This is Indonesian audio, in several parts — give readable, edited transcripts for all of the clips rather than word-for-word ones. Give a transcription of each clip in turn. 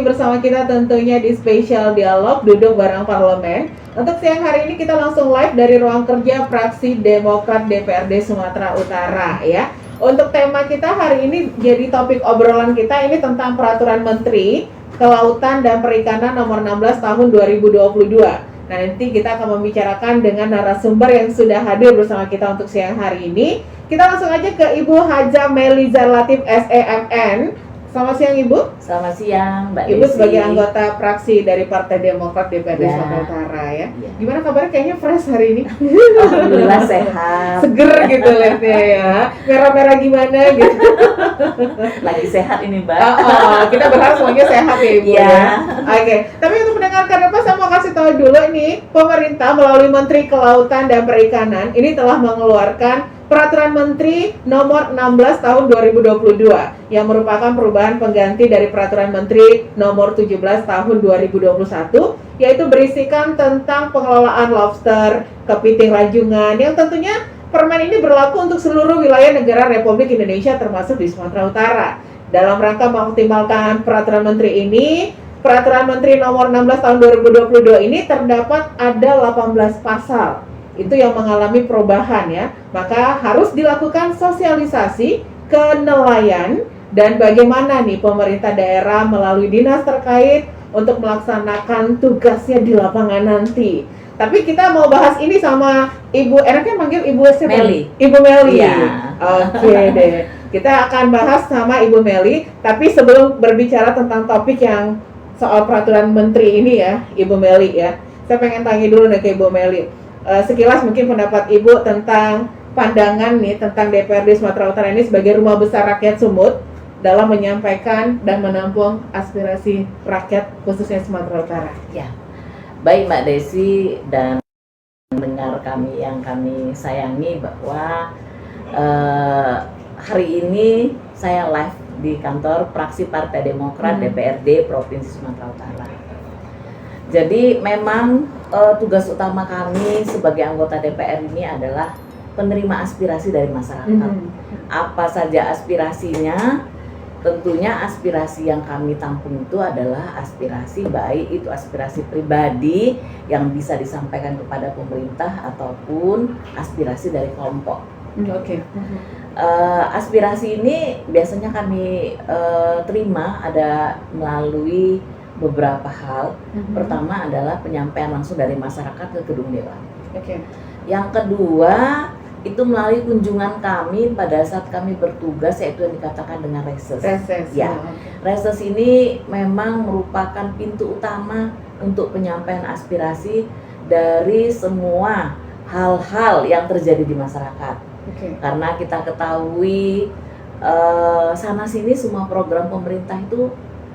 bersama kita tentunya di Spesial Dialog Duduk Bareng Parlemen. Untuk siang hari ini kita langsung live dari ruang kerja Fraksi Demokrat DPRD Sumatera Utara ya. Untuk tema kita hari ini jadi topik obrolan kita ini tentang Peraturan Menteri Kelautan dan Perikanan Nomor 16 Tahun 2022. Nah, nanti kita akan membicarakan dengan narasumber yang sudah hadir bersama kita untuk siang hari ini. Kita langsung aja ke Ibu Haja Meliza Latif SEMN. Selamat siang Ibu. Selamat siang Mbak Ibu Desi. sebagai anggota fraksi dari Partai Demokrat DPRD Sumatera Utara ya. Gimana kabarnya? Kayaknya fresh hari ini. Alhamdulillah sehat. Seger gitu lihatnya ya. Merah-merah gimana gitu. Lagi sehat ini Mbak. Kita berharap semuanya sehat ya Ibu ya. Oke. Tapi untuk mendengarkan apa saya mau kasih tahu dulu ini, pemerintah melalui Menteri Kelautan dan Perikanan ini telah mengeluarkan Peraturan Menteri Nomor 16 Tahun 2022 yang merupakan perubahan pengganti dari Peraturan Menteri Nomor 17 Tahun 2021, yaitu berisikan tentang pengelolaan lobster, kepiting rajungan, yang tentunya permen ini berlaku untuk seluruh wilayah negara Republik Indonesia termasuk di Sumatera Utara. Dalam rangka mengoptimalkan Peraturan Menteri ini, Peraturan Menteri Nomor 16 Tahun 2022 ini terdapat ada 18 pasal. Itu yang mengalami perubahan ya, maka harus dilakukan sosialisasi ke nelayan dan bagaimana nih pemerintah daerah melalui dinas terkait untuk melaksanakan tugasnya di lapangan nanti. Tapi kita mau bahas ini sama Ibu, enaknya manggil Ibu siapa? Meli. Ibu Meli. Ya. Oke deh. Kita akan bahas sama Ibu Meli, tapi sebelum berbicara tentang topik yang soal peraturan menteri ini ya, Ibu Meli ya. Saya pengen tanya dulu nih ke Ibu Meli. Sekilas mungkin pendapat Ibu tentang pandangan nih tentang DPRD Sumatera Utara ini sebagai rumah besar rakyat Sumut dalam menyampaikan dan menampung aspirasi rakyat khususnya Sumatera Utara. Ya, baik Mbak Desi dan mendengar kami yang kami sayangi bahwa hari ini saya live di kantor fraksi Partai Demokrat DPRD Provinsi Sumatera Utara. Jadi memang tugas utama kami sebagai anggota DPR ini adalah penerima aspirasi dari masyarakat. Apa saja aspirasinya? Tentunya aspirasi yang kami tampung itu adalah aspirasi baik itu aspirasi pribadi yang bisa disampaikan kepada pemerintah ataupun aspirasi dari kelompok. Aspirasi ini biasanya kami terima ada melalui beberapa hal. Pertama adalah penyampaian langsung dari masyarakat ke gedung dewan. Yang kedua itu melalui kunjungan kami pada saat kami bertugas, yaitu yang dikatakan dengan reses. Reses ini memang merupakan pintu utama untuk penyampaian aspirasi dari semua hal-hal yang terjadi di masyarakat. Karena kita ketahui sana sini semua program pemerintah itu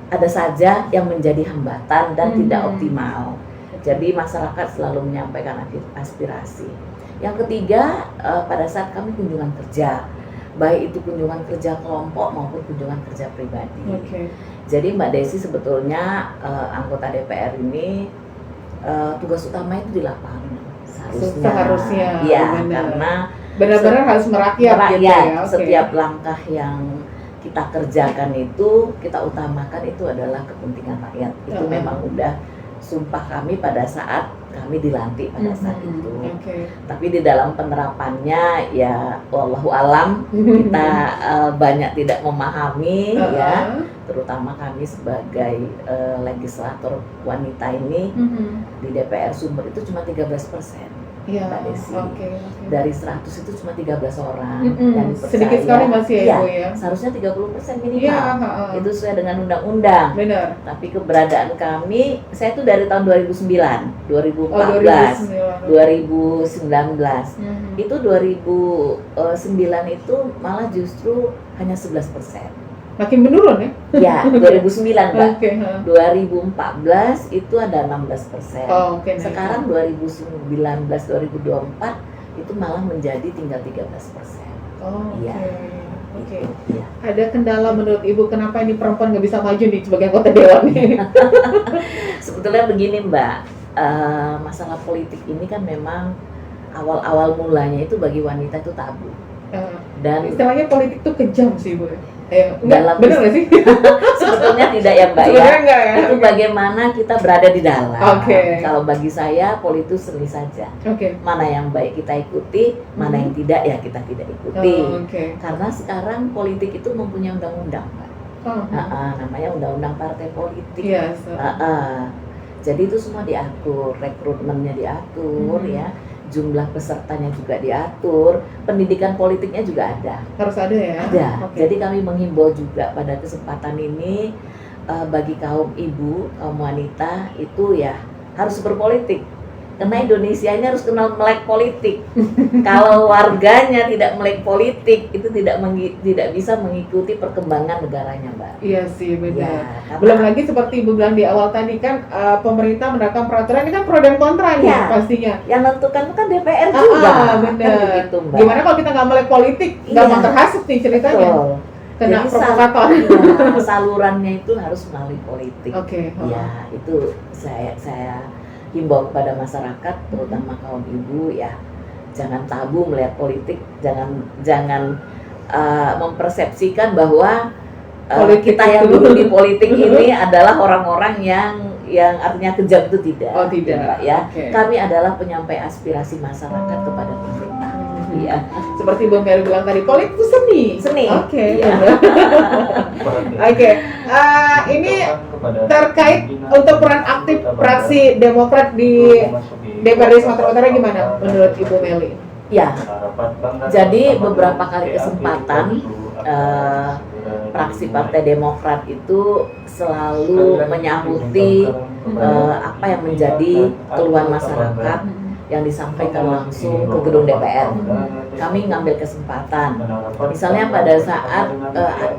ada saja yang menjadi hambatan dan tidak optimal. Jadi masyarakat selalu menyampaikan aspirasi. Yang ketiga, pada saat kami kunjungan kerja, baik itu kunjungan kerja kelompok maupun kunjungan kerja pribadi. Jadi Mbak Desi sebetulnya anggota DPR ini tugas utama itu di lapangan. Seharusnya. Ya, karena benar-benar harus merakyat gitu ya. Setiap langkah yang kita kerjakan itu, kita utamakan itu adalah kepentingan rakyat. Itu memang udah sumpah kami pada saat kami dilantik pada saat itu. Tapi di dalam penerapannya ya wallahu alam kita banyak tidak memahami ya, terutama kami sebagai legislator wanita ini di DPR Sumber itu cuma 13%. Mbak Desi. Dari 100 itu cuma 13 orang yang dipercaya. Sedikit sekali masih ya, Ibu ya. Seharusnya 30% minimal. Itu sesuai dengan undang-undang. Benar. Tapi keberadaan kami, saya itu dari tahun 2009, 2014, 2019. Itu 2009 itu malah justru hanya 11%. Makin menurun ya? Ya, 2009 Mbak. 2014 itu ada 16%. Sekarang 2019-2024 itu malah menjadi tinggal 13%. Ada kendala menurut Ibu kenapa ini perempuan nggak bisa maju nih sebagai anggota dewan nih? Sebetulnya begini Mbak, masalah politik ini kan memang awal-awal mulanya itu bagi wanita itu tabu. Dan istilahnya politik itu kejam sih Bu. Enggak, bener nggak sih? Sebetulnya tidak ya Mbak Sebenarnya ya. enggak ya? Itu bagaimana kita berada di dalam. Oke. Kalau bagi saya politik seni saja. Oke. Mana yang baik kita ikuti, mana yang tidak ya kita tidak ikuti. Karena sekarang politik itu mempunyai undang-undang Mbak. Namanya undang-undang partai politik. Yes. Jadi itu semua diatur, rekrutmennya diatur ya, jumlah pesertanya juga diatur, pendidikan politiknya juga ada. Harus ada ya? Ada. Jadi kami menghimbau juga pada kesempatan ini bagi kaum ibu, kaum wanita itu ya harus berpolitik. Karena Indonesia ini harus kenal melek politik. Kalau warganya tidak melek politik, itu tidak bisa mengikuti perkembangan negaranya, Mbak. Iya sih, benar. Ya, belum lagi seperti Ibu bilang di awal tadi kan pemerintah menerapkan peraturan ini kan pro dan kontra nih pastinya. Yang menentukan itu kan DPR juga. Benar. Kan begitu, Mbak. Gimana kalau kita nggak melek politik, gampang terhasut nih ceritanya. Betul. Kena provokator. Salurannya itu harus melalui politik. Ya, itu saya himbau kepada masyarakat, terutama kaum ibu ya, jangan tabu melihat politik, jangan mempersepsikan bahwa kita yang duduk di politik ini adalah orang-orang yang artinya kejam, itu tidak. Oh tidak ya. Kami adalah penyampai aspirasi masyarakat kepada pemerintah. Ya. Seperti Bang Mary bilang tadi, politik itu seni. Oke. Ini terkait untuk peran aktif fraksi Demokrat di DPRD Sumatera Utara gimana menurut Ibu Meli? Ya, jadi beberapa kali kesempatan fraksi Partai Demokrat itu selalu menyahuti apa yang menjadi keluhan masyarakat yang disampaikan langsung ke gedung DPR. Kami ngambil kesempatan, misalnya pada saat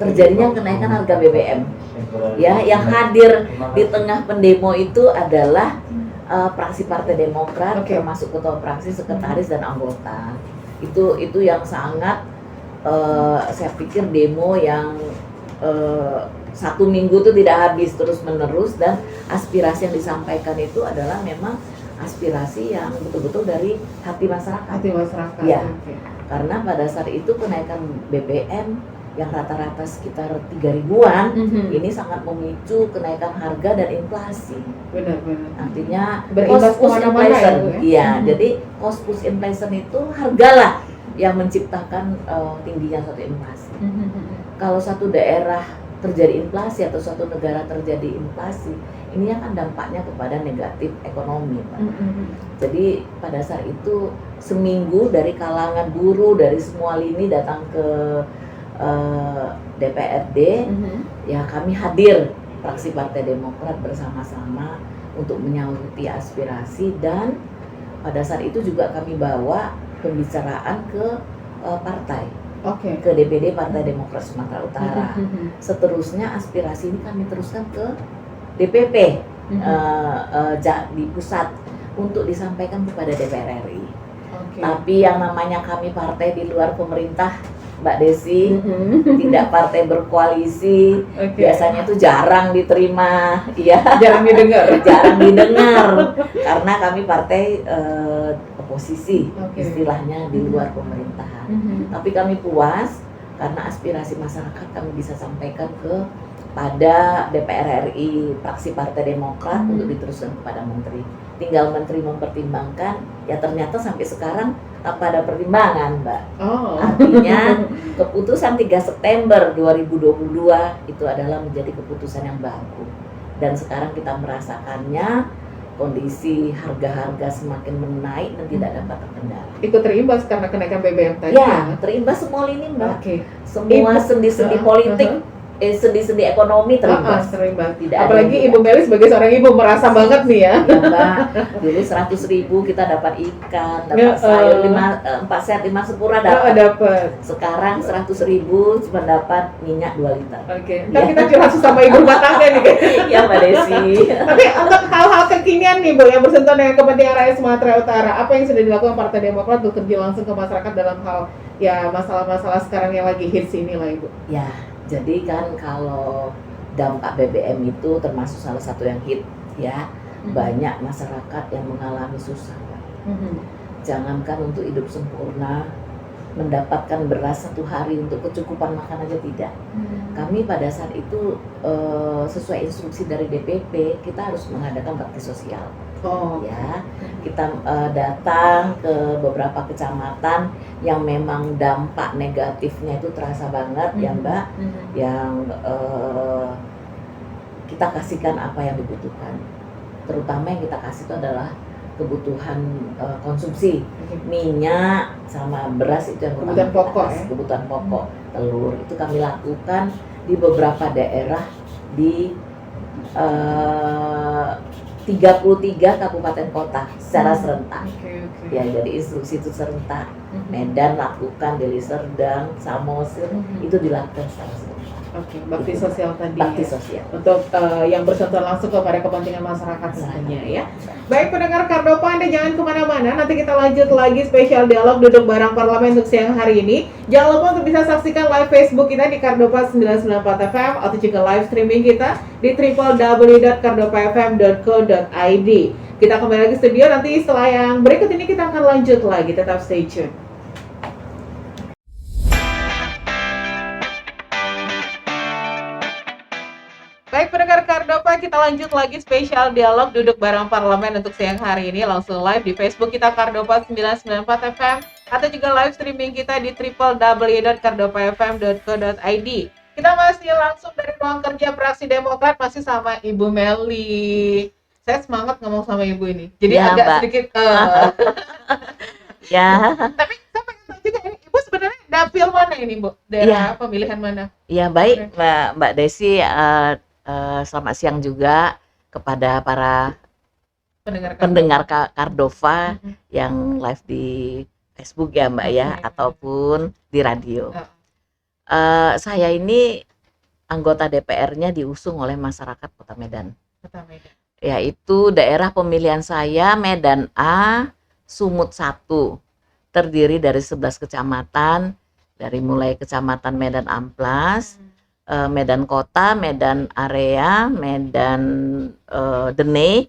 terjadinya kenaikan harga BBM, ya, yang hadir di tengah pendemo itu adalah fraksi Partai Demokrat, termasuk ketua fraksi, sekretaris dan anggota. Itu yang sangat saya pikir demo yang 1 minggu itu tidak habis, terus menerus, dan aspirasi yang disampaikan itu adalah memang aspirasi yang betul-betul dari hati masyarakat. Ya, karena pada saat itu kenaikan BBM yang rata-rata sekitar 3.000-an, ini sangat memicu kenaikan harga dan inflasi. Benar-benar. Artinya cost push inflation. Iya, jadi cost push inflation itu hargalah yang menciptakan tingginya suatu inflasi. Kalau satu daerah terjadi inflasi atau suatu negara terjadi inflasi, ini akan dampaknya kepada negatif ekonomi, Pak. Jadi pada saat itu seminggu dari kalangan buruh dari semua lini datang ke DPRD, ya kami hadir fraksi Partai Demokrat bersama-sama untuk menyauti aspirasi, dan pada saat itu juga kami bawa pembicaraan ke partai. Ke DPD Partai Demokrat Sumatera Utara. Seterusnya aspirasi ini kami teruskan ke DPP di pusat untuk disampaikan kepada DPR RI. Tapi yang namanya kami partai di luar pemerintah, Mbak Desi, tidak partai berkoalisi, biasanya itu jarang diterima, ya. Jarang didengar. Karena kami partai oposisi, istilahnya di luar pemerintahan. Tapi kami puas karena aspirasi masyarakat kami bisa sampaikan pada DPR RI, fraksi Partai Demokrat untuk diteruskan kepada Menteri. Tinggal Menteri mempertimbangkan, ya ternyata sampai sekarang tanpa ada pertimbangan, Mbak. Artinya keputusan 3 September 2022 itu adalah menjadi keputusan yang baku. Dan sekarang kita merasakannya, kondisi harga-harga semakin menaik dan tidak dapat terkendali. Ikut terimbas karena kenaikan BBM tadi? Ya, terimbas semua lini, Mbak. Semua sendi-sendi politik, sendi-sendi ekonomi terimbas. Tidak. Apalagi Ibu Meli sebagai seorang ibu merasa banget nih ya. Ya, Mbak. Dulu 100.000 kita dapat ikan, dapat sayur 4 sehat 5 sempurna dapat. Sekarang 100.000 cuma dapat minyak 2 liter. Ntar kita curhat sama ibu rumah tangga nih. Ya, Mbak Desi. Tapi untuk hal-hal kekinian nih, Bu, yang bersentuhan dengan kepentingan rakyat Sumatera Utara, apa yang sudah dilakukan Partai Demokrat untuk terjun langsung ke masyarakat dalam hal ya masalah-masalah sekarang yang lagi hits ini lah, Ibu? Ya. Jadi kan kalau dampak BBM itu termasuk salah satu yang hit, ya, banyak masyarakat yang mengalami susah, Pak. Jangankan untuk hidup sempurna, mendapatkan beras satu hari untuk kecukupan makan aja tidak. Kami pada saat itu sesuai instruksi dari DPP kita harus mengadakan bakti sosial. Ya, kita datang ke beberapa kecamatan yang memang dampak negatifnya itu terasa banget ya Mbak, yang kita kasihkan apa yang dibutuhkan. Terutama yang kita kasih itu adalah kebutuhan konsumsi, minyak sama beras itu yang kebutuhan pokok ya? Kebutuhan pokok, telur itu kami lakukan di beberapa daerah di 33 kabupaten kota secara serentak. Ya, jadi instruksi itu serentak. Medan lakukan, Deli Serdang, Samosir itu dilakukan secara serentak. Bakti sosial tadi. Bakti sosial. Untuk yang bersentuhan langsung kepada kepentingan masyarakat tentunya ya. Baik pendengar Kardopa, Anda jangan kemana-mana. Nanti kita lanjut lagi spesial dialog duduk bareng parlemen untuk siang hari ini. Jangan lupa untuk bisa saksikan live Facebook kita di Kardopa 994 FM atau juga live streaming kita di www.kardopafm.co.id. Kita kembali lagi studio nanti setelah yang berikut ini kita akan lanjut lagi. Tetap stay tune. Baik pendengar Kardopa, kita lanjut lagi spesial dialog duduk bareng parlemen untuk siang hari ini langsung live di Facebook kita Kardopa 994 FM atau juga live streaming kita di www.kardopafm.co.id. Kita masih langsung dari ruang kerja fraksi Demokrat masih sama Ibu Meli. Saya semangat ngomong sama Ibu ini. Jadi ya, agak Mbak. Sedikit ya. Tapi saya pengen tahu juga ini Ibu sebenarnya dapil mana ini Bu? Daerah pemilihan mana? Ya baik Mbak Desi. Selamat siang juga kepada para pendengar Kardova yang live di Facebook ya Mbak ya, ataupun di radio. Saya ini anggota DPR-nya diusung oleh masyarakat Kota Medan. Yaitu daerah pemilihan saya Medan A, Sumut 1. Terdiri dari 11 kecamatan, dari mulai kecamatan Medan Amplas, Medan Kota, Medan Area, Medan Deney,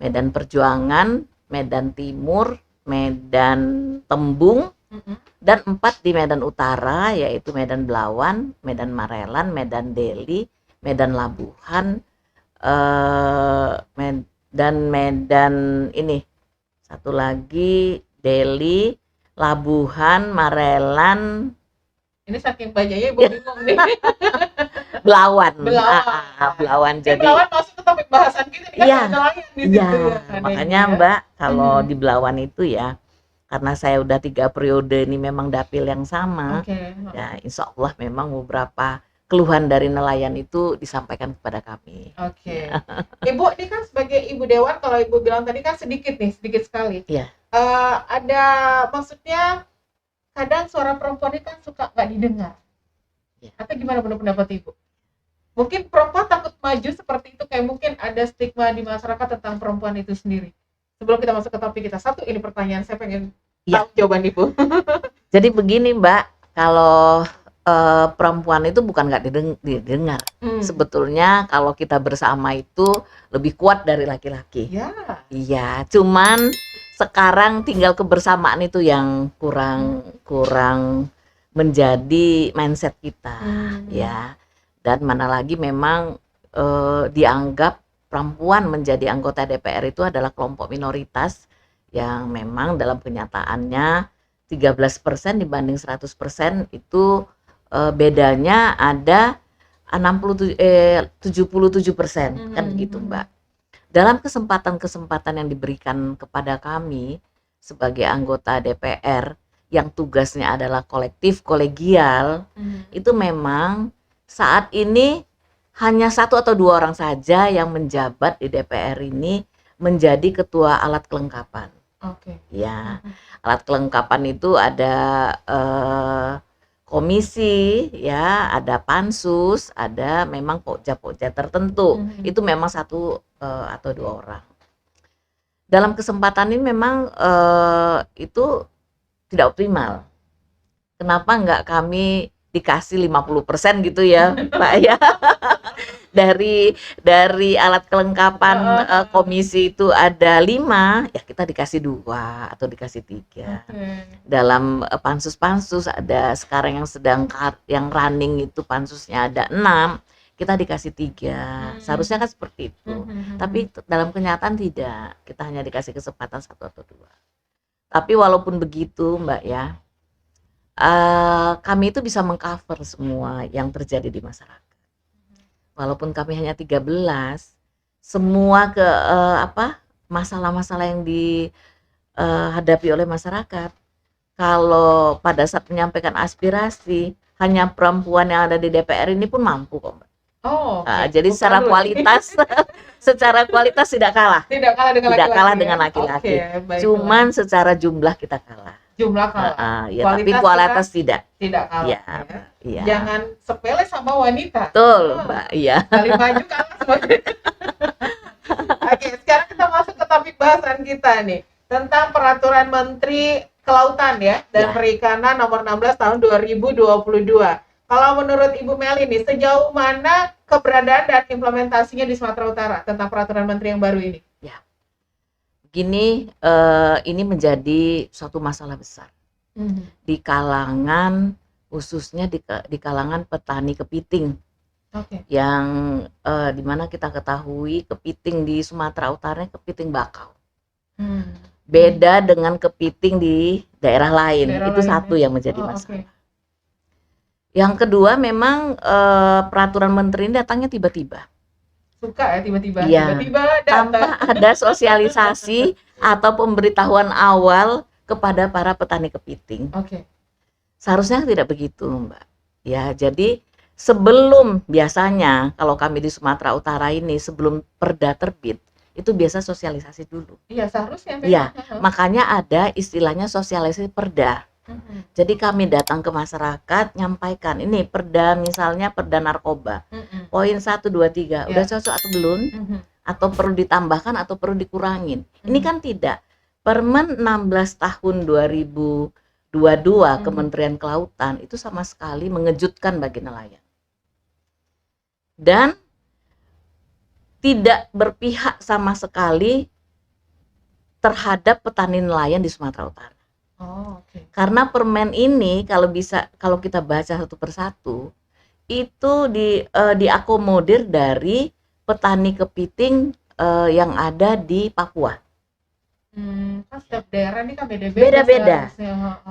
Medan Perjuangan, Medan Timur, Medan Tembung, dan 4 di Medan Utara yaitu Medan Belawan, Medan Marelan, Medan Deli, Medan Labuhan, dan Medan ini satu lagi Deli, Labuhan, Marelan. Ini saking banyaknya Ibu bingung nih. Belawan. Jadi Belawan masuk ke topik bahasan kita kan nelayan di situ. Iya, makanya Mbak kalau di Belawan itu ya, karena saya udah 3 periode ini memang dapil yang sama. Ya insya Allah memang beberapa keluhan dari nelayan itu disampaikan kepada kami. Ibu ini kan sebagai Ibu Dewan, kalau Ibu bilang tadi kan sedikit sekali. Iya. Ada maksudnya kadang suara perempuan ini kan suka nggak didengar. Atau gimana menurut pendapat Ibu? Mungkin perempuan takut maju seperti itu, kayak mungkin ada stigma di masyarakat tentang perempuan itu sendiri. Sebelum kita masuk ke topik kita, satu ini pertanyaan saya pengen tahu jawaban Ibu. Jadi begini Mbak, kalau perempuan itu bukan nggak didengar. Sebetulnya kalau kita bersama itu lebih kuat dari laki-laki. Iya, cuman sekarang tinggal kebersamaan itu yang kurang menjadi mindset kita ya. Dan mana lagi memang dianggap perempuan menjadi anggota DPR itu adalah kelompok minoritas yang memang dalam kenyataannya 13% dibanding 100% itu bedanya ada 77% kan gitu Mbak. Dalam kesempatan-kesempatan yang diberikan kepada kami sebagai anggota DPR yang tugasnya adalah kolektif, kolegial, itu memang saat ini hanya 1 atau 2 orang saja yang menjabat di DPR ini menjadi ketua alat kelengkapan. Ya, alat kelengkapan itu ada komisi, ya, ada pansus, ada memang pokja-pokja tertentu. Itu memang 1 atau 2 orang. Dalam kesempatan ini memang itu tidak optimal. Kenapa enggak kami dikasih 50% gitu ya Mbak ya. Dari alat kelengkapan komisi itu ada 5, ya kita dikasih 2 atau dikasih 3. Dalam pansus-pansus ada sekarang yang running itu pansusnya ada 6, kita dikasih 3. Seharusnya kan seperti itu. Tapi dalam kenyataan tidak, kita hanya dikasih kesempatan 1 atau 2. Tapi walaupun begitu Mbak ya, kami itu bisa mengcover semua yang terjadi di masyarakat. Walaupun kami hanya 13, semua masalah-masalah yang dihadapi oleh masyarakat, kalau pada saat menyampaikan aspirasi, hanya perempuan yang ada di DPR ini pun mampu kok Mbak. Jadi secara kualitas secara kualitas tidak kalah dengan laki-laki. Cuman secara jumlah kita kalah. Jumlah kalah. Ya, tapi kualitas tidak kalah. Ya. Jangan sepele sama wanita. Betul, Mbak. Iya. Kali maju kalah sebagai. Oke, sekarang kita masuk ke topik bahasan kita nih tentang peraturan Menteri Kelautan ya dan Perikanan nomor 16 tahun 2022. Kalau menurut Ibu Meli nih, sejauh mana keberadaan dan implementasinya di Sumatera Utara tentang peraturan Menteri yang baru ini? Ya. Gini, ini menjadi suatu masalah besar di kalangan, khususnya di kalangan petani kepiting, yang dimana kita ketahui kepiting di Sumatera Utara kepiting bakau, beda dengan kepiting di daerah lain. Itu satu yang menjadi masalah. Yang kedua, memang peraturan menteri ini datangnya tiba-tiba. Suka ya tiba-tiba tanpa ada sosialisasi atau pemberitahuan awal kepada para petani kepiting. Seharusnya tidak begitu Mbak ya. Jadi sebelum, biasanya kalau kami di Sumatera Utara ini sebelum perda terbit itu biasa sosialisasi dulu. Iya seharusnya. Iya, makanya ada istilahnya sosialisasi perda. Jadi kami datang ke masyarakat, nyampaikan ini perda, misalnya perda narkoba, poin 1, 2, 3, udah cocok atau belum, atau perlu ditambahkan atau perlu dikurangin. Ini kan tidak. Permen 16 tahun 2022 Kementerian Kelautan itu sama sekali mengejutkan bagi nelayan dan tidak berpihak sama sekali terhadap petani nelayan di Sumatera Utara. Karena permen ini kalau kita baca satu persatu itu diakomodir dari petani kepiting yang ada di Papua. Setiap daerah ini kan beda-beda.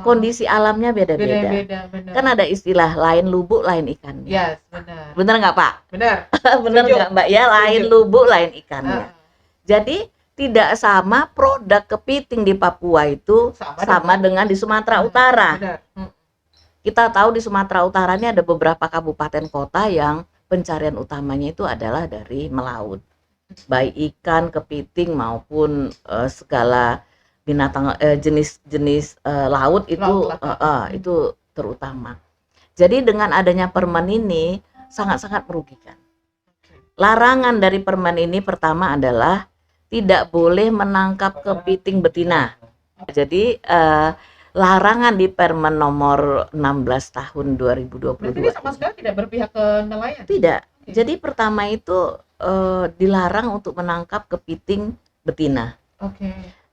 Kondisi alamnya beda-beda. Kan ada istilah lain lubuk lain ikan. Yes, benar. Benar nggak Pak? Benar. Benar nggak Mbak ya? Lain lubuk lain ikannya. Jadi tidak sama produk kepiting di Papua itu sama dengan di Sumatera Utara. Kita tahu di Sumatera Utara ini ada beberapa kabupaten kota yang pencarian utamanya itu adalah dari melaut, baik ikan, kepiting maupun segala binatang jenis-jenis laut itu terutama. Jadi dengan adanya permen ini sangat-sangat merugikan. Larangan dari permen ini pertama adalah tidak boleh menangkap kepiting betina. Jadi larangan di Permen nomor 16 tahun 2022. Berarti ini sama sekali tidak berpihak ke nelayan? Tidak. Jadi pertama itu dilarang untuk menangkap kepiting betina.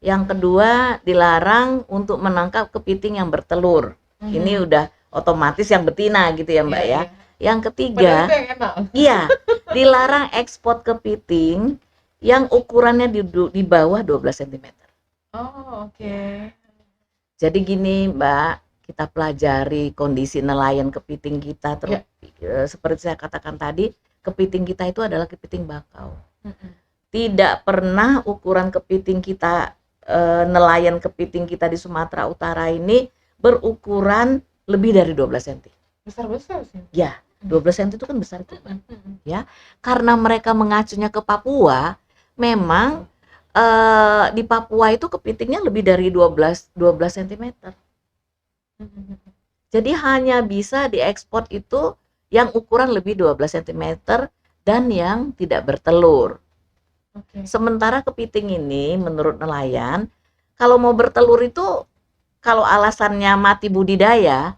Yang kedua dilarang untuk menangkap kepiting yang bertelur. Ini udah otomatis yang betina gitu ya Mbak ya. Yang ketiga, dilarang ekspor kepiting yang ukurannya di bawah 12 cm. Jadi gini Mbak, kita pelajari kondisi nelayan kepiting kita. Seperti saya katakan tadi, kepiting kita itu adalah kepiting bakau. Tidak pernah ukuran kepiting kita, nelayan kepiting kita di Sumatera Utara ini berukuran lebih dari 12 cm. Besar-besar sih. Ya, 12 cm itu kan besar itu Mbak. Ya, karena mereka mengacunya ke Papua. Memang di Papua itu kepitingnya lebih dari 12 cm. Jadi hanya bisa diekspor itu yang ukuran lebih 12 cm dan yang tidak bertelur. Sementara kepiting ini menurut nelayan, kalau mau bertelur itu, kalau alasannya mati budidaya,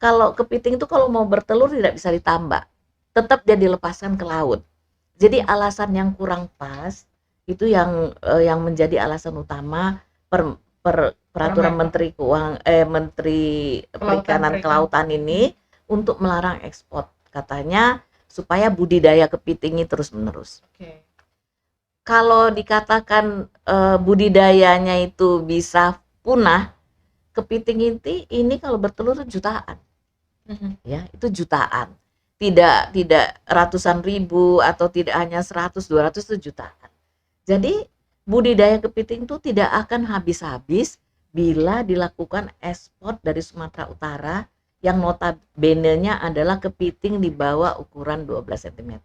kalau kepiting itu kalau mau bertelur tidak bisa ditambak, tetap dia dilepaskan ke laut. Jadi alasan yang kurang pas itu yang menjadi alasan utama peraturan Menteri Perikanan Kelautan ini untuk melarang ekspor. Katanya supaya budidaya kepiting ini terus menerus. Kalau dikatakan budidayanya itu bisa punah, kepiting ini kalau bertelur itu jutaan, ya itu jutaan, tidak ratusan ribu atau tidak hanya 100, 200, itu jutaan. Jadi budidaya kepiting itu tidak akan habis-habis bila dilakukan ekspor dari Sumatera Utara yang notabene-nya adalah kepiting di bawah ukuran 12 cm.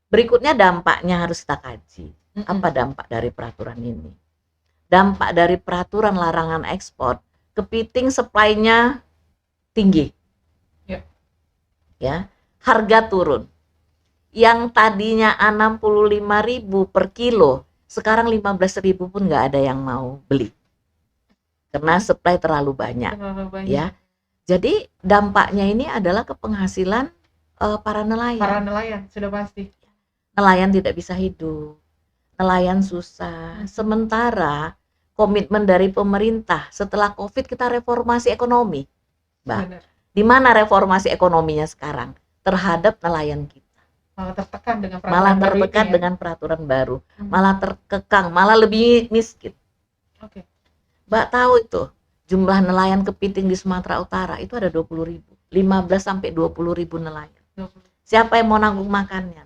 Berikutnya dampaknya harus kita kaji. Apa dampak dari peraturan ini? Dampak dari peraturan larangan ekspor, kepiting supply-nya tinggi. Ya, harga turun. Yang tadinya 65.000 per kilo, sekarang 15.000 pun nggak ada yang mau beli. Karena supply terlalu banyak. Ya. Jadi dampaknya ini adalah ke penghasilan para nelayan. Para nelayan, sudah pasti. Nelayan tidak bisa hidup. Nelayan susah. Sementara komitmen dari pemerintah setelah Covid kita reformasi ekonomi. Mbak, di mana reformasi ekonominya sekarang? Terhadap nelayan kita. Malah tertekan dengan peraturan baru. Malah terkekang, malah lebih miskin. Mbak tahu itu jumlah nelayan kepiting di Sumatera Utara itu ada 20.000, 15 sampai 20.000 nelayan. Siapa yang mau nanggung makannya?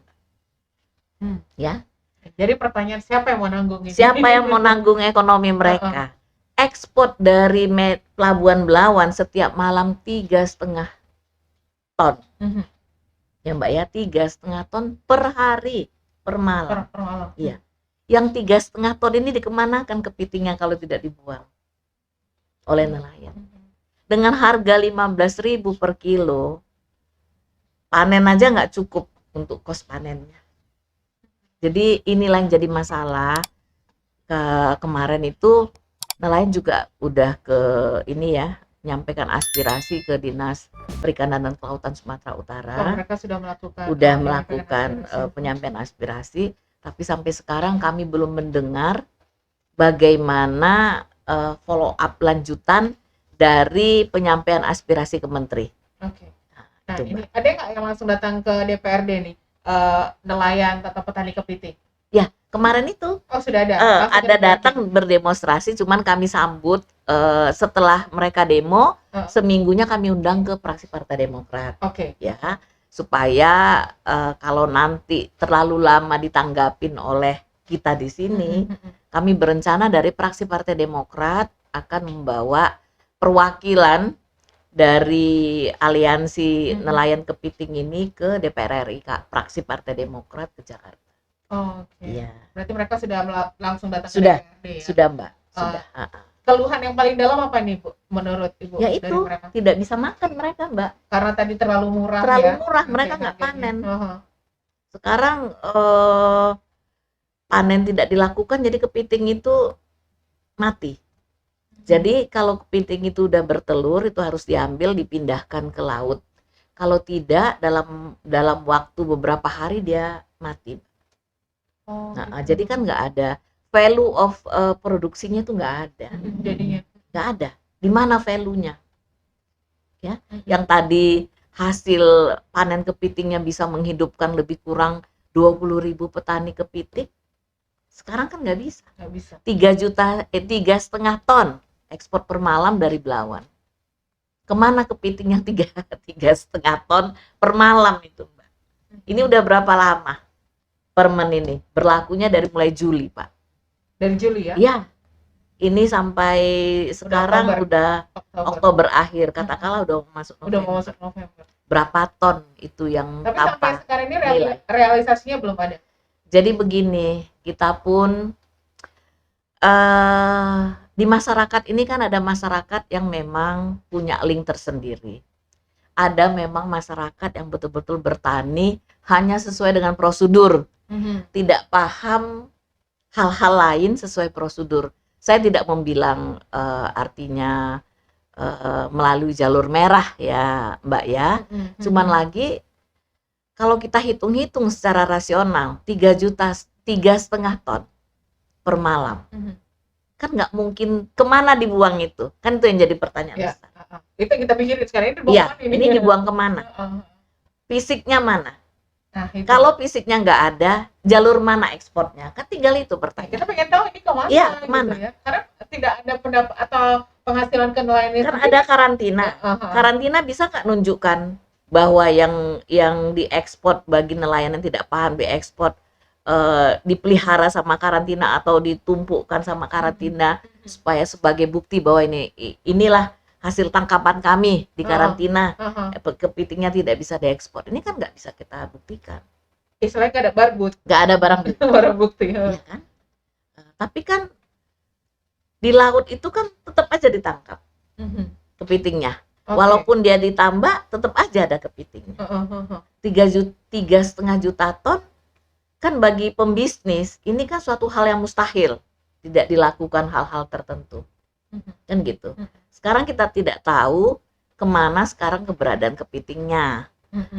Ya. Jadi pertanyaan siapa yang mau nanggung ini? Siapa yang mau nanggung ekonomi mereka? Ekspor dari Pelabuhan Belawan setiap malam 3,5 ton. Ya Mbak ya, 3,5 ton per hari, per malam. Per malam. Iya. Yang 3,5 ton ini dikemanakan kepitingnya kalau tidak dibuang oleh nelayan? Dengan harga 15.000 per kilo, panen aja nggak cukup untuk kos panennya. Jadi inilah yang jadi masalah. Kemarin itu nelayan juga udah ke ini ya, menyampaikan aspirasi ke Dinas Perikanan dan Kelautan Sumatera Utara. Mereka sudah melakukan penyampaian aspirasi, tapi sampai sekarang kami belum mendengar bagaimana follow up lanjutan dari penyampaian aspirasi ke menteri. Nah ini ada nggak yang langsung datang ke DPRD nih, nelayan atau petani kepiting? Ya kemarin itu sudah ada. Ada datang berdemonstrasi, cuman kami sambut setelah mereka demo, seminggunya kami undang ke fraksi Partai Demokrat. Ya, supaya kalau nanti terlalu lama ditanggapin oleh kita di sini, kami berencana dari fraksi Partai Demokrat akan membawa perwakilan dari aliansi nelayan kepiting ini ke DPR RI, fraksi Partai Demokrat ke Jakarta. Iya. Berarti mereka sudah langsung datang ke DPRD ya? Sudah Mbak, sudah. Keluhan yang paling dalam apa nih Bu, menurut Ibu? Ya itu, tidak bisa makan mereka Mbak. Karena tadi terlalu murah mereka nggak panen. Sekarang panen tidak dilakukan, jadi kepiting itu mati. Jadi kalau kepiting itu udah bertelur, itu harus diambil, dipindahkan ke laut. Kalau tidak, dalam waktu beberapa hari dia mati. Jadi kan nggak ada value of produksinya tuh nggak ada. Jadinya nggak ada. Di mana value-nya? Ya, yang tadi hasil panen kepitingnya bisa menghidupkan lebih kurang 20.000 petani kepiting, sekarang kan nggak bisa. 3,5 ton ekspor per malam dari Belawan. Kemana kepitingnya 3,5 ton per malam itu Mbak? Ini udah berapa lama? Permen ini berlakunya dari mulai Juli Pak. Dari Juli ya? Iya. Ini sampai sekarang udah Oktober akhir, katakanlah udah masuk November. Berapa ton itu yang tapi sampai sekarang ini realisasinya belum ada. Jadi begini, kita pun di masyarakat ini kan ada masyarakat yang memang punya link tersendiri. Ada memang masyarakat yang betul-betul bertani hanya sesuai dengan prosedur. Tidak paham hal-hal lain sesuai prosedur. Saya tidak membilang artinya melalui jalur merah ya Mbak ya. Cuman lagi kalau kita hitung-hitung secara rasional 3,5 ton per malam, kan nggak mungkin kemana dibuang itu, kan itu yang jadi pertanyaan Ya, besar. itu yang kita pikirin sekarang, ini dibuang Iya, kemana ini dibuang kemana? Fisiknya mana? Nah, itu. Kalau fisiknya nggak ada, jalur mana ekspornya? Kan tinggal itu pertanyaan. Kita pengen tahu ini kemana, Iya, kemana? gitu ya. Karena tidak ada pendapat atau penghasilan ke nelayan Kan ada karantina. Karantina bisa nggak nunjukkan bahwa yang diekspor bagi nelayan yang tidak paham diekspor dipelihara sama karantina atau ditumpukkan sama karantina supaya sebagai bukti bahwa inilah hasil tangkapan kami di karantina, kepitingnya tidak bisa diekspor. Ini kan nggak bisa kita buktikan. Istilahnya nggak ada barbut, nggak ada barang bukti. barang bukti. Ya kan? Tapi kan di laut itu kan tetap aja ditangkap kepitingnya. Walaupun dia ditambak, tetap aja ada kepitingnya. 3,5 juta ton kan bagi pembisnis ini kan suatu hal yang mustahil tidak dilakukan hal-hal tertentu, kan gitu. Sekarang kita tidak tahu kemana sekarang keberadaan kepitingnya,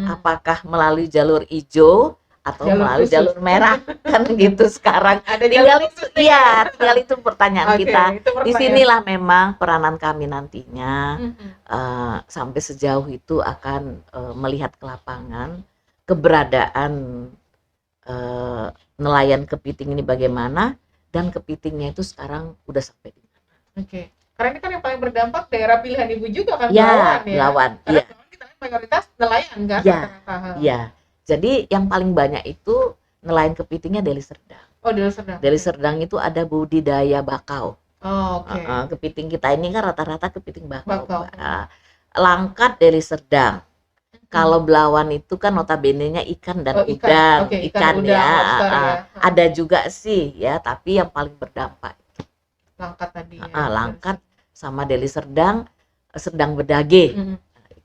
apakah melalui jalur hijau atau melalui jalur merah, kan gitu sekarang. Tinggal itu pertanyaan kita. Disinilah memang peranan kami nantinya sampai sejauh itu akan melihat ke lapangan keberadaan nelayan kepiting ini bagaimana, dan kepitingnya itu sekarang udah sampai di mana. Karena ini kan yang paling berdampak daerah pilihan Ibu juga kan, Belawan. Karena kita mayoritas nelayan kan. Iya. Jadi yang paling banyak itu nelayan kepitingnya Deli Serdang. Deli Serdang itu ada budidaya bakau. Kepiting kita ini kan rata-rata kepiting bakau. Langkat Deli Serdang. Kalau Belawan itu kan notabene-nya ikan dan udang. Ikan ya. Ada juga sih ya, tapi yang paling berdampak itu Langkat tadi. Langkat sama Deli Serdang, Serdang Bedage.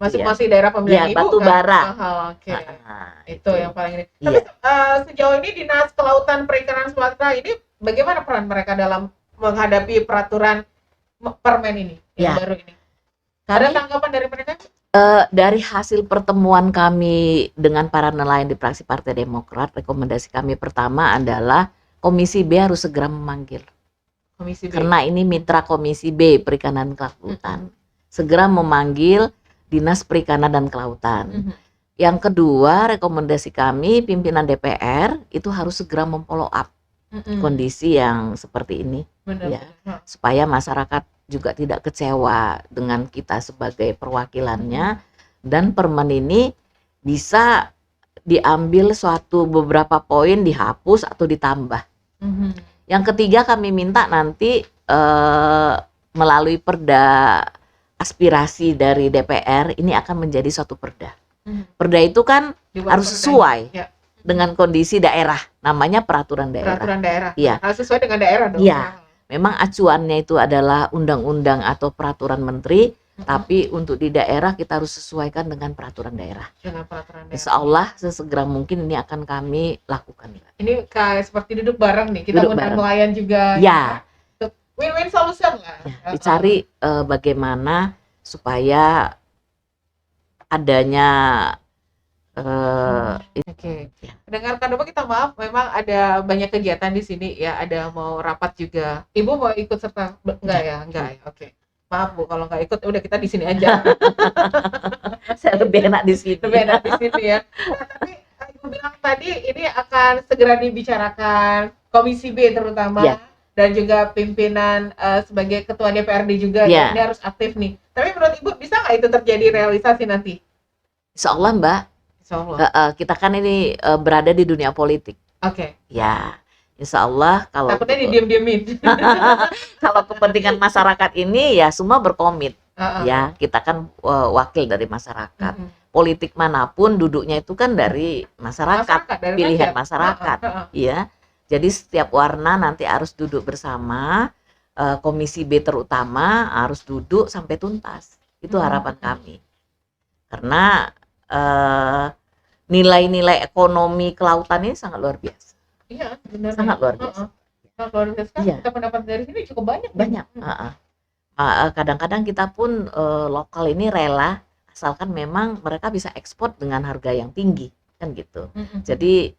Masih daerah pemilihan Ibu Batu Bara. Itu yang paling ini. Tapi sejauh ini Dinas Kelautan Perikanan Sumatera ini bagaimana peran mereka dalam menghadapi peraturan permen ini yang baru ini? Ada tanggapan dari mereka? Dari hasil pertemuan kami dengan para nelayan di fraksi Partai Demokrat, rekomendasi kami pertama adalah Komisi B harus segera memanggil. Komisi B. Karena ini mitra Komisi B Perikanan Kelautan. Segera memanggil Dinas Perikanan dan Kelautan. Yang kedua, rekomendasi kami pimpinan DPR itu harus segera memfollow up kondisi yang seperti ini. Supaya masyarakat juga tidak kecewa dengan kita sebagai perwakilannya, dan permen ini bisa diambil suatu beberapa poin dihapus atau ditambah. Yang ketiga, kami minta nanti melalui perda aspirasi dari DPR ini akan menjadi suatu perda. Perda itu kan harus sesuai dengan kondisi daerah, namanya peraturan daerah. Iya. Harus sesuai dengan daerah dong. Iya. Memang acuannya itu adalah undang-undang atau peraturan menteri, tapi untuk di daerah kita harus sesuaikan dengan peraturan daerah. Insya Allah sesegera mungkin ini akan kami lakukan. Ini kayak seperti duduk bareng nih, kita undang nelayan juga. Ya. Win-win solution lah. Dicari bagaimana supaya adanya Dengarkan Bapak, kita maaf, memang ada banyak kegiatan di sini ya, ada mau rapat juga. Ibu mau ikut serta? Enggak ya? Oke. Maaf Bu, kalau nggak ikut udah kita di sini aja. Saya lebih enak di sini. Ya. Tapi Ibu bilang tadi ini akan segera dibicarakan Komisi B terutama, dan juga pimpinan sebagai ketua DPRD juga, ini harus aktif nih. Tapi menurut Ibu bisa nggak itu terjadi realisasi nanti? Insya Allah Mbak. Kita kan ini berada di dunia politik. Ya, insya Allah kalau takutnya didiem-diemin. Kalau kepentingan masyarakat ini ya semua berkomit. Ya, kita kan wakil dari masyarakat. Politik manapun duduknya itu kan dari masyarakat, dari pilihan masyarakat. Ya, jadi setiap warna nanti harus duduk bersama. Komisi B terutama harus duduk sampai tuntas. Itu harapan kami. Karena nilai-nilai ekonomi kelautan ini sangat luar biasa. Iya, benar. Sangat luar biasa. Sangat luar biasa. Kita pendapat dari sini cukup banyak. Kadang-kadang kita pun lokal ini rela asalkan memang mereka bisa ekspor dengan harga yang tinggi kan gitu. Jadi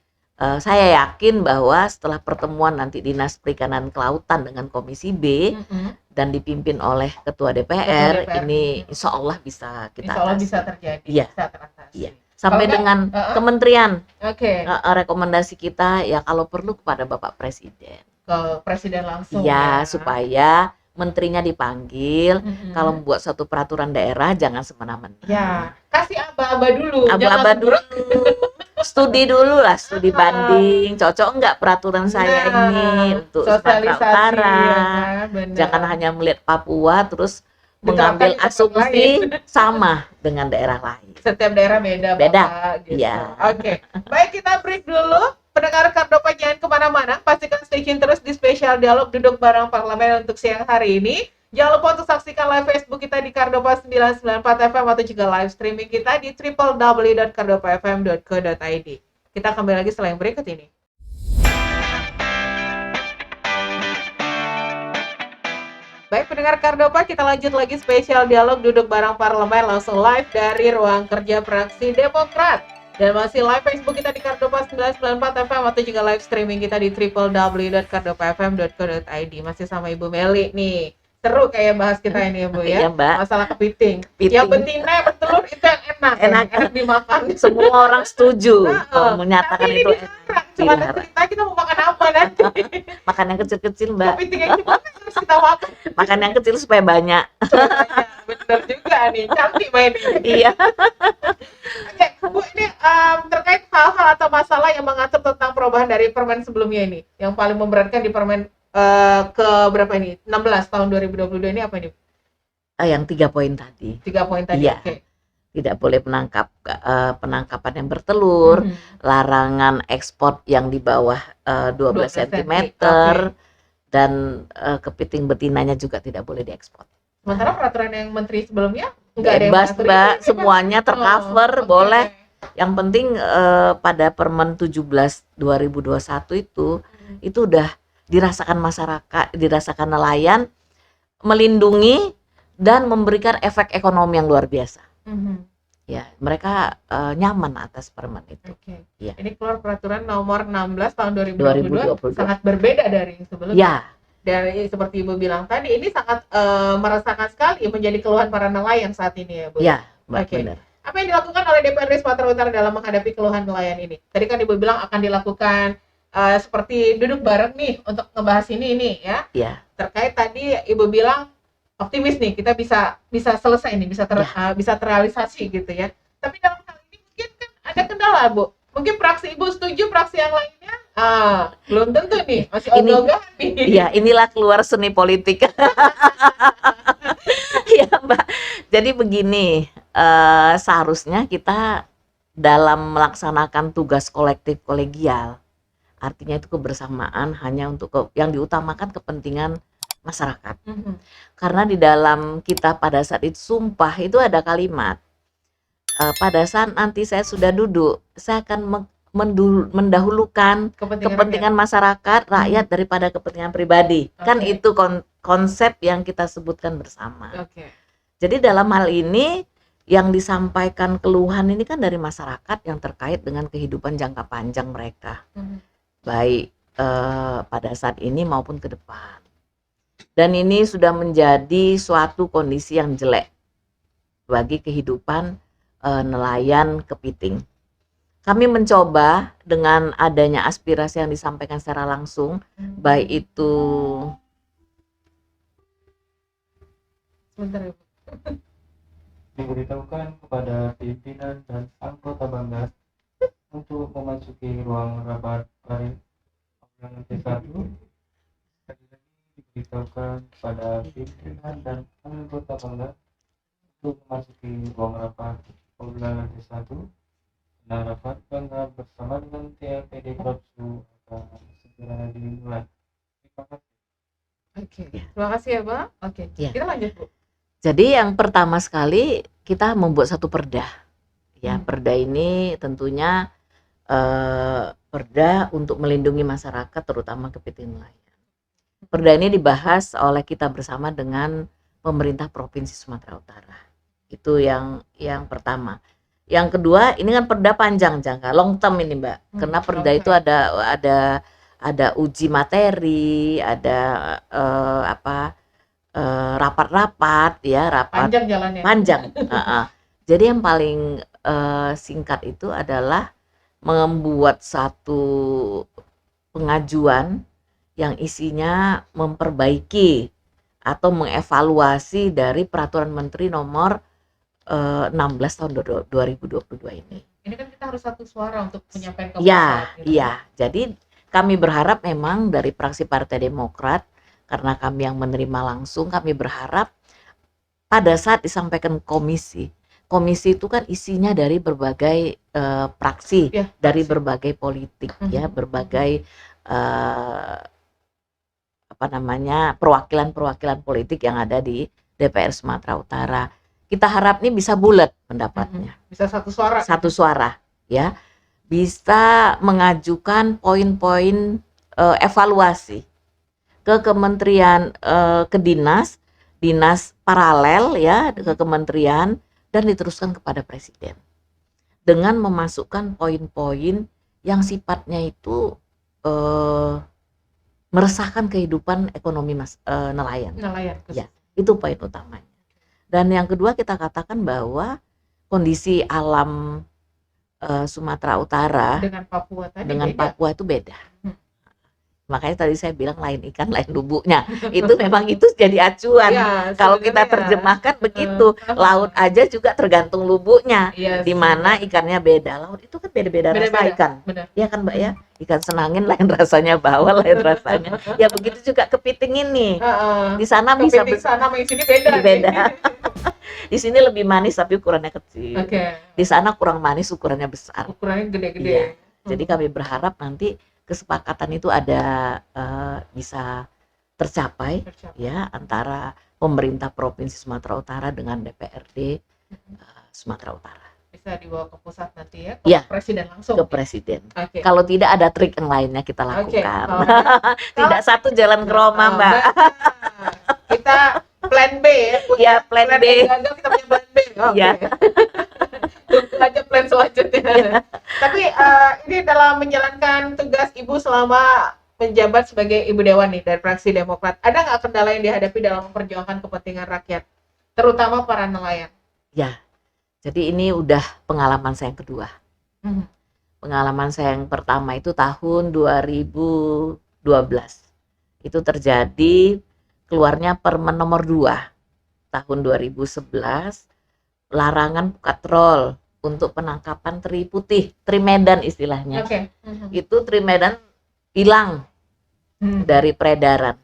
saya yakin bahwa setelah pertemuan nanti Dinas Perikanan Kelautan dengan Komisi B dan dipimpin oleh Ketua DPR, ini insya Allah bisa kita Insya Allah atasi. bisa terjadi, Iya. bisa teratasi. Iya. Sampai dengan kementerian, Oke. rekomendasi kita ya kalau perlu kepada Bapak Presiden. Ke Presiden langsung Iya, ya. supaya menterinya dipanggil, kalau membuat suatu peraturan daerah jangan semena-mena. Ya, kasih aba-aba dulu. Aba-aba dulu. Studi dulu lah, studi banding, cocok enggak peraturan saya ini untuk Sumatera Utara. Ya kan? Jangan hanya melihat Papua terus mengambil asumsi sama dengan daerah lain. Setiap daerah beda, Bapak, gitu. Iya. Oke, baik, kita break dulu. Pendengar Kardopa jangan kemana-mana, pastikan stay tune terus di spesial dialog duduk bareng parlemen untuk siang hari ini. Jangan lupa untuk saksikan live Facebook kita di Kardopa 994 FM atau juga live streaming kita di www.kardopafm.co.id. Kita kembali lagi setelah yang berikut ini. Baik pendengar Kardopa, kita lanjut lagi spesial dialog duduk bareng parlemen langsung live dari ruang kerja fraksi Demokrat. Dan masih live Facebook kita di Kardopa 994 FM atau juga live streaming kita di www.kardopafm.co.id. Masih sama Ibu Meli nih. Seru kayak bahas kita ini ya Bu ya. Iya, Mbak. Masalah kepiting. Yang betina bertelur itu yang enak dimakan. Semua orang setuju menyatakan itu enak. Cuma kita mau makan apa nanti? Makan yang kecil-kecil, Mbak. Kepiting yang gimana harus kita makan? Makan yang kecil supaya banyak. Bener juga nih, cantik main ini. Iya. Oke, Bu, ini terkait hal-hal atau masalah yang mengatur tentang perubahan dari permen sebelumnya ini, yang paling memberatkan di permen ke berapa ini? 16 tahun 2022 ini apa ini? Yang 3 poin tadi. 3 poin tadi. Iya. Oke. Tidak boleh penangkapan yang bertelur, larangan ekspor yang di bawah 12 cm, dan kepiting betinanya juga tidak boleh diekspor. Sementara peraturan yang menteri sebelumnya nggak ada yang bebas, Mbak, semuanya tercover, boleh. Yang penting pada Permen 17 2021 itu udah dirasakan masyarakat, dirasakan nelayan, melindungi dan memberikan efek ekonomi yang luar biasa. Ya, mereka nyaman atas permen itu. Ya. Ini keluar peraturan nomor 16 tahun 2022 sangat berbeda dari sebelumnya. Ya. Dan seperti Ibu bilang tadi, ini sangat merasakan sekali menjadi keluhan para nelayan saat ini ya Bu. Ya, benar. Apa yang dilakukan oleh DPRD Sumatera Utara dalam menghadapi keluhan nelayan ini? Tadi kan Ibu bilang akan dilakukan seperti duduk bareng nih untuk ngebahas ini ya. Iya. Terkait tadi Ibu bilang optimis nih kita bisa selesai nih, bisa terrealisasi gitu ya. Tapi dalam hal ini mungkin kan ada kendala Bu. Mungkin fraksi Ibu setuju, fraksi yang lainnya belum tentu nih, masih ogah-ogahan nih. Iya, inilah keluar seni politik. Ya Mbak, jadi begini, seharusnya kita dalam melaksanakan tugas kolektif kolegial, artinya itu kebersamaan hanya untuk yang diutamakan kepentingan masyarakat. Karena di dalam kita pada saat itu sumpah itu ada kalimat, pada saat nanti saya sudah duduk, saya akan mendahulukan kepentingan masyarakat, rakyat daripada kepentingan pribadi. Kan itu konsep yang kita sebutkan bersama. Jadi dalam hal ini yang disampaikan keluhan ini kan dari masyarakat yang terkait dengan kehidupan jangka panjang mereka, baik pada saat ini maupun ke depan. Dan ini sudah menjadi suatu kondisi yang jelek bagi kehidupan nelayan kepiting. Kami mencoba dengan adanya aspirasi yang disampaikan secara langsung, baik itu diberitahukan kepada pimpinan dan anggota Banggar untuk memasuki ruang rapat paripurna T1. Diberitahukan kepada pimpinan dan anggota Banggar untuk memasuki ruang rapat paripurna T1. Nah, rapat Banggar bersama dengan TLPD Propsu akan segera dimulai. Terima kasih ya Pak. Kita lanjut Bu. Jadi yang pertama sekali kita membuat satu perda. Ya, perda ini tentunya perda untuk melindungi masyarakat terutama kepiting nelayan. Perda ini dibahas oleh kita bersama dengan pemerintah Provinsi Sumatera Utara. Itu yang pertama. Yang kedua, ini kan perda panjang jangka, long term ini Mbak. Karena perda itu ada uji materi, ada rapat-rapat ya, Panjang jalannya. Panjang. Jadi yang paling singkat itu adalah membuat satu pengajuan yang isinya memperbaiki atau mengevaluasi dari Peraturan Menteri Nomor 16 tahun 2022 ini. Ini kan kita harus satu suara untuk menyampaikan ke Ya, masyarakat. Gitu. iya. Jadi kami berharap memang dari fraksi Partai Demokrat, karena kami yang menerima langsung, kami berharap pada saat disampaikan komisi itu kan isinya dari berbagai fraksi, Ya, dari berbagai politik, ya, berbagai perwakilan politik yang ada di DPR Sumatera Utara. Kita harap ini bisa bulat pendapatnya. Bisa satu suara. Satu suara, ya. Bisa mengajukan poin-poin evaluasi ke kementerian, ke dinas paralel ya, ke kementerian, dan diteruskan kepada presiden. Dengan memasukkan poin-poin yang sifatnya itu meresahkan kehidupan ekonomi nelayan. Ya, itu poin utamanya. Dan yang kedua, kita katakan bahwa kondisi alam Sumatera Utara dengan Papua itu beda. Makanya tadi saya bilang lain ikan lain lubuknya. Itu memang itu jadi acuan. Ya, kalau kita terjemahkan begitu, laut aja juga tergantung lubuknya. Ya, di mana ikannya beda. Laut itu kan beda-beda rasa ikan. Iya kan Mbak ya? Ikan senangin lain rasanya, bawal lain rasanya. Ya begitu juga kepiting ini. Di sana bisa sana di sini beda. Di sini lebih manis tapi ukurannya kecil. Di sana kurang manis, ukurannya besar. Ukurannya gede-gede. Ya. Jadi kami berharap nanti kesepakatan itu ada bisa tercapai ya antara pemerintah Provinsi Sumatera Utara dengan DPRD Sumatera Utara. Bisa dibawa ke pusat nanti ya, ke presiden langsung. Ke presiden. Kalau tidak ada trik yang lainnya kita lakukan. Tidak satu jalan ke Roma, Mbak. Kita plan B ya. Ya, plan B. Gagal kita punya plan B. Iya. Tunggu aja plan selanjutnya. Tapi ini dalam menjalankan tugas Ibu selama menjabat sebagai Ibu Dewan nih dari fraksi Demokrat, ada nggak kendala yang dihadapi dalam memperjuangkan kepentingan rakyat, terutama para nelayan? Ya, jadi ini udah pengalaman saya yang kedua. Pengalaman saya yang pertama itu tahun 2012. Itu terjadi keluarnya Permen nomor 2 tahun 2011, larangan katrol untuk penangkapan teri putih, teri Medan istilahnya. Itu teri Medan hilang dari peredaran.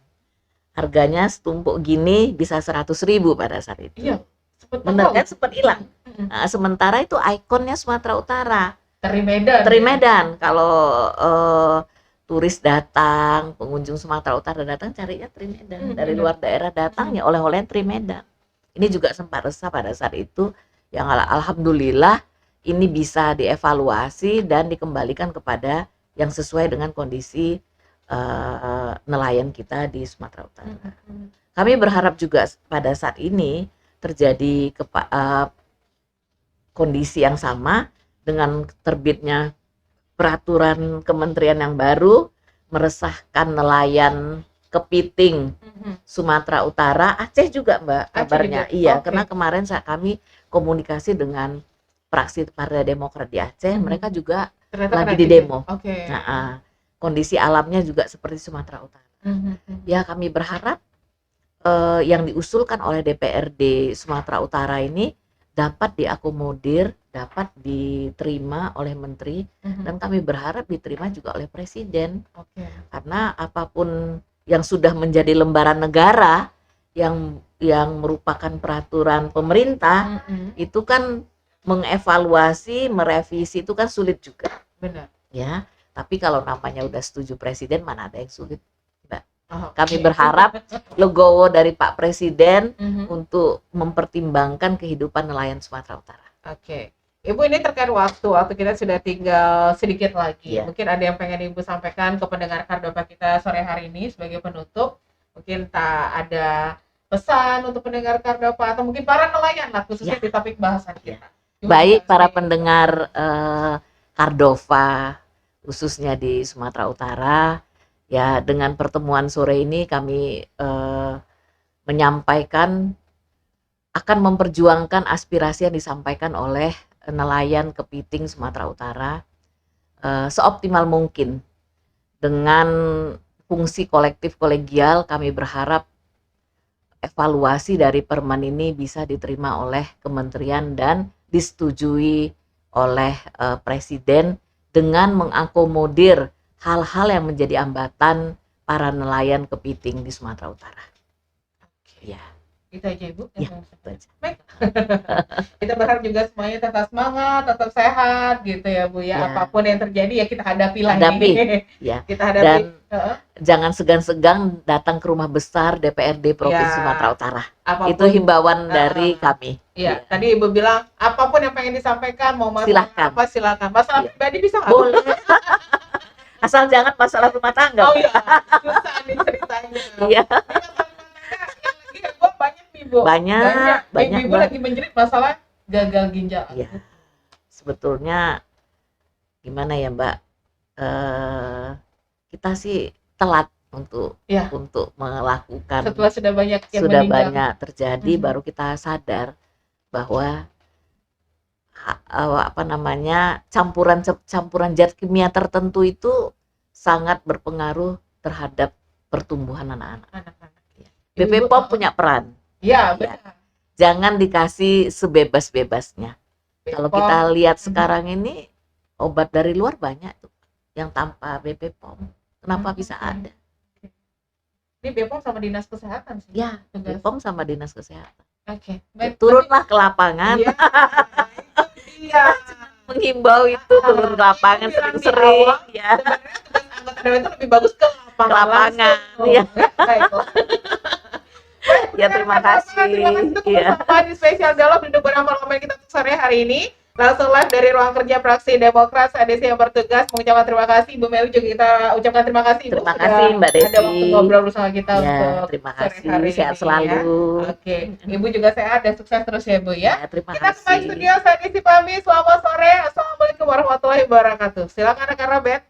Harganya setumpuk gini bisa 100.000 pada saat itu. Iya, bener kan, sempat hilang. Nah, sementara itu ikonnya Sumatera Utara. Teri Medan. Teri Medan. Kalau turis datang, pengunjung Sumatera Utara datang carinya teri Medan. Dari luar daerah datang ya oleh-oleh teri Medan. Ini juga sempat resah pada saat itu. Yang alhamdulillah ini bisa dievaluasi dan dikembalikan kepada yang sesuai dengan kondisi nelayan kita di Sumatera Utara. Kami berharap juga pada saat ini terjadi kondisi yang sama dengan terbitnya peraturan kementerian yang baru meresahkan nelayan kepiting Sumatera Utara, Aceh juga Mbak kabarnya. Iya, karena kemarin kami komunikasi dengan fraksi Partai Demokrat di Aceh, mereka juga lagi di demo. Nah, kondisi alamnya juga seperti Sumatera Utara. Ya, kami berharap yang diusulkan oleh DPRD Sumatera Utara ini dapat diakomodir, dapat diterima oleh menteri, dan kami berharap diterima juga oleh presiden. Karena apapun yang sudah menjadi lembaran negara yang merupakan peraturan pemerintah, itu kan mengevaluasi, merevisi itu kan sulit juga. Benar. Ya, tapi kalau namanya udah setuju presiden, mana ada yang sulit, Mbak. Kami berharap legowo dari Pak Presiden untuk mempertimbangkan kehidupan nelayan Sumatera Utara. Ibu, ini terkait waktu kita sudah tinggal sedikit lagi. Mungkin ada yang pengen Ibu sampaikan ke pendengar Kardopa kita sore hari ini sebagai penutup. Mungkin tak ada pesan untuk pendengar Kardava atau mungkin para nelayan lah khususnya di topik bahasan kita. Baik para pendengar Kardava khususnya di Sumatera Utara, ya dengan pertemuan sore ini kami menyampaikan akan memperjuangkan aspirasi yang disampaikan oleh nelayan kepiting Sumatera Utara seoptimal mungkin. Dengan fungsi kolektif kolegial, kami berharap evaluasi dari Permen ini bisa diterima oleh kementerian dan disetujui oleh Presiden dengan mengakomodir hal-hal yang menjadi ambatan para nelayan kepiting di Sumatera Utara. Ya. Itu aja Ibu. Ya, itu aja. Baik. Kita berharap juga semuanya tetap semangat, tetap sehat gitu ya Bu ya. Ya. Apapun yang terjadi ya kita hadapi lah Hadapi. Ya. Kita hadapi. Dan jangan segan-segan datang ke rumah besar DPRD Provinsi Sumatera Utara. Apapun, itu himbauan dari kami. Iya, tadi Ibu bilang apapun yang pengen disampaikan mau masalah apa silakan. Masalah pribadi bisa nggak? Boleh. Asal jangan masalah rumah tangga. Oh iya, susah nih ceritanya. Iya. Banyak ibu lagi menjerit masalah gagal ginjal. Ya, sebetulnya gimana ya Mbak, kita sih telat untuk melakukan. Setelah sudah banyak yang meninggal. Banyak terjadi, baru kita sadar bahwa campuran zat kimia tertentu itu sangat berpengaruh terhadap pertumbuhan anak-anak. BP POM punya peran. Ya, benar. Jangan dikasih sebebas-bebasnya. Kalau kita lihat sekarang ini obat dari luar banyak tuh yang tanpa BP POM. Kenapa bisa ada? Ini BPOM sama Dinas Kesehatan sih. Ya, BPOM sama Dinas Kesehatan. Oke. Turunlah ke lapangan. Iya. Menghimbau itu turun ke lapangan sering-sering. Ya. Sebenarnya tugas anggota dewan itu lebih bagus ke lapangan. Iya. Ya, terima kasih untuk kebersamaan di spesial dialog duduk bersama kita sore hari ini. Langsung live dari ruang kerja fraksi Demokrat ADC yang bertugas mengucapkan terima kasih. Ibu Meli juga kita ucapkan terima kasih. Ibu terima kasih Mbak Desi. Ada waktu ngobrol bersama kita untuk terima sore kasih. hari Sehat ini, selalu. Ya. Oke, Ibu juga sehat dan sukses terus ya Bu ya. Terima kita kasih. kembali studio, saya Desi pamit. Selamat sore. Assalamualaikum warahmatullahi wabarakatuh. Silakan rekan Robert.